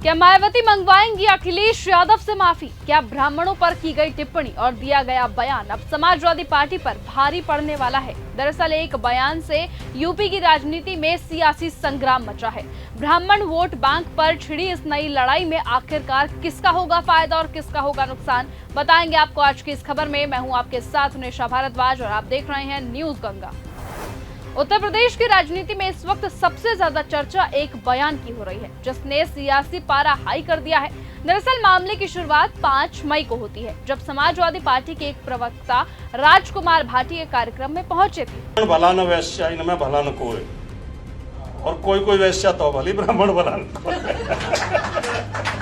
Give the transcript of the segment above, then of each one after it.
क्या मायावती मंगवाएंगी अखिलेश यादव से माफी? क्या ब्राह्मणों पर की गई टिप्पणी और दिया गया बयान अब समाजवादी पार्टी पर भारी पड़ने वाला है? दरअसल एक बयान से यूपी की राजनीति में सियासी संग्राम मचा है। ब्राह्मण वोट बैंक पर छिड़ी इस नई लड़ाई में आखिरकार किसका होगा फायदा और किसका होगा नुकसान, बताएंगे आपको आज की इस खबर में। मैं हूं आपके साथ निशा भारद्वाज और आप देख रहे हैं न्यूज गंगा। उत्तर प्रदेश की राजनीति में इस वक्त सबसे ज्यादा चर्चा एक बयान की हो रही है, जिसने सियासी पारा हाई कर दिया है। दरअसल मामले की शुरुआत 5 मई को होती है, जब समाजवादी पार्टी के एक प्रवक्ता राजकुमार भाटी एक कार्यक्रम में पहुंचे थे। भला न वैश्या इनमें भला न कोई, और कोई वैश्या तो भली ब्राह्मण भला न कोई।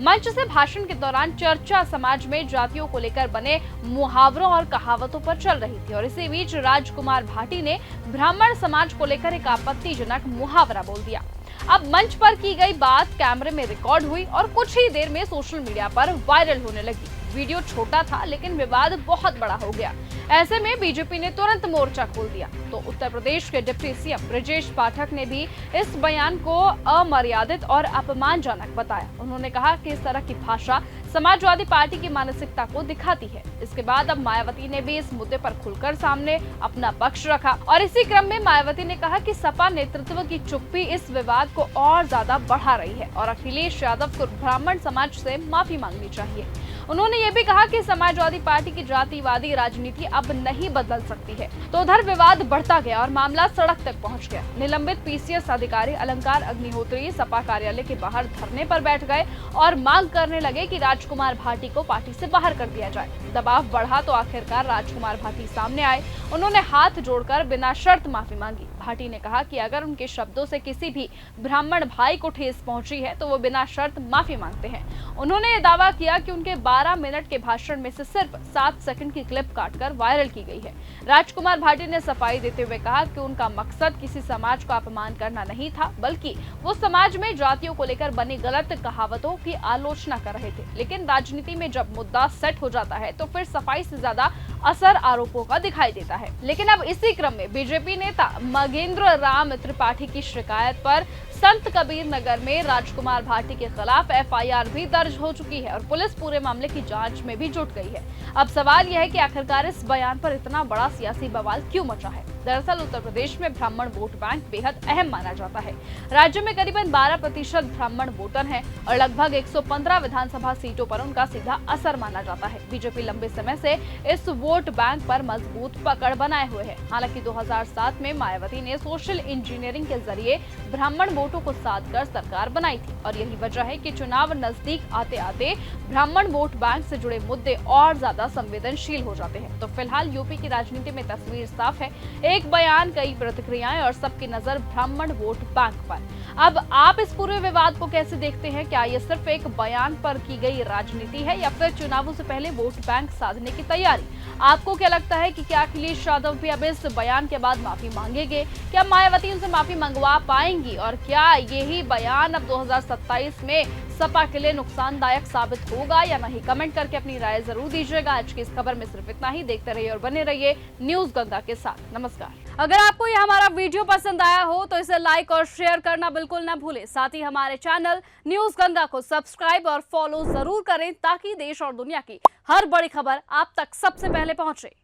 मंच से भाषण के दौरान चर्चा समाज में जातियों को लेकर बने मुहावरों और कहावतों पर चल रही थी और इसी बीच राजकुमार भाटी ने ब्राह्मण समाज को लेकर एक आपत्तिजनक मुहावरा बोल दिया। अब मंच पर की गई बात कैमरे में रिकॉर्ड हुई और कुछ ही देर में सोशल मीडिया पर वायरल होने लगी। वीडियो छोटा था लेकिन विवाद बहुत बड़ा हो गया। ऐसे में बीजेपी ने तुरंत मोर्चा खोल दिया। तो उत्तर प्रदेश के डिप्टी सीएम ब्रजेश पाठक ने भी इस बयान को अमर्यादित और अपमानजनक बताया। उन्होंने कहा कि इस तरह की भाषा समाजवादी पार्टी की मानसिकता को दिखाती है। इसके बाद अब मायावती ने भी इस मुद्दे पर खुलकर सामने अपना पक्ष रखा और इसी क्रम में मायावती ने कहा कि सपा नेतृत्व की चुप्पी इस विवाद को और ज्यादा बढ़ा रही है और अखिलेश यादव को ब्राह्मण समाज से माफी मांगनी चाहिए। उन्होंने ये भी कहा कि समाजवादी पार्टी की जातिवादी राजनीति अब नहीं बदल सकती है। तो उधर विवाद बढ़ता गया और मामला सड़क तक पहुंच गया। निलंबित पीसीएस अधिकारी अलंकार अग्निहोत्री सपा कार्यालय के बाहर धरने पर बैठ गए और मांग करने लगे कि राजकुमार भाटी को पार्टी से बाहर कर दिया जाए। दबाव बढ़ा तो आखिरकार राजकुमार भाटी सामने आए। उन्होंने हाथ जोड़कर बिना शर्त माफी मांगी। भाटी ने कहा कि अगर उनके शब्दों से किसी भी ब्राह्मण भाई को ठेस पहुंची है तो वो बिना शर्त माफी मांगते हैं। उन्होंने ये दावा किया कि उनके 12 मिनट के भाषण में से सिर्फ 7 सेकंड की क्लिप काटकर वायरल की गई है। राजकुमार भाटी ने सफाई देते हुए कहा कि उनका मकसद किसी समाज का अपमान करना नहीं था, बल्कि वो समाज में जातियों को लेकर बनी गलत कहावतों की आलोचना कर रहे थे। लेकिन राजनीति में जब मुद्दा सेट हो जाता है तो फिर सफाई से ज्यादा असर आरोपों का दिखाई देता है। लेकिन अब इसी क्रम में बीजेपी नेता मगेंद्र राम त्रिपाठी की शिकायत पर संत कबीर नगर में राजकुमार भाटी के खिलाफ एफआईआर भी दर्ज हो चुकी है और पुलिस पूरे मामले की जांच में भी जुट गई है। अब सवाल यह है कि आखिरकार इस बयान पर इतना बड़ा सियासी बवाल क्यों मचा है? दरअसल उत्तर प्रदेश में ब्राह्मण वोट बैंक बेहद अहम माना जाता है। राज्य में करीबन 12% ब्राह्मण वोटर हैं और लगभग 115 विधानसभा सीटों पर उनका सीधा असर माना जाता है। बीजेपी लंबे समय से इस वोट बैंक पर मजबूत पकड़ बनाए हुए है। हालांकि 2007 में मायावती ने सोशल इंजीनियरिंग के जरिए ब्राह्मण वोटों को साध कर सरकार बनाई थी और यही वजह है कि चुनाव नजदीक आते आते ब्राह्मण वोट बैंक से जुड़े मुद्दे और ज्यादा संवेदनशील हो जाते हैं। तो फिलहाल यूपी की राजनीति में तस्वीर साफ है, एक बयान, कई प्रतिक्रियाएं और सबकी नजर ब्राह्मण वोट बैंक पर। अब आप इस पूरे विवाद को कैसे देखते हैं? क्या ये सिर्फ एक बयान पर की गई राजनीति है या फिर चुनावों से पहले वोट बैंक साधने की तैयारी? आपको क्या लगता है कि क्या अखिलेश यादव भी अब इस बयान के बाद माफी मांगेंगे? क्या मायावती उनसे माफी मंगवा पाएंगी? और क्या यही बयान अब 2027 में सपा के लिए नुकसानदायक साबित होगा या नहीं? कमेंट करके अपनी राय जरूर दीजिएगा। आज की इस खबर में सिर्फ इतना ही। देखते रहिए और बने रहिए न्यूज गंगा के साथ। नमस्कार। अगर आपको यह हमारा वीडियो पसंद आया हो तो इसे लाइक और शेयर करना बिल्कुल न भूलें। साथ ही हमारे चैनल न्यूज गंगा को सब्सक्राइब और फॉलो जरूर करें ताकि देश और दुनिया की हर बड़ी खबर आप तक सबसे पहले पहुंचे।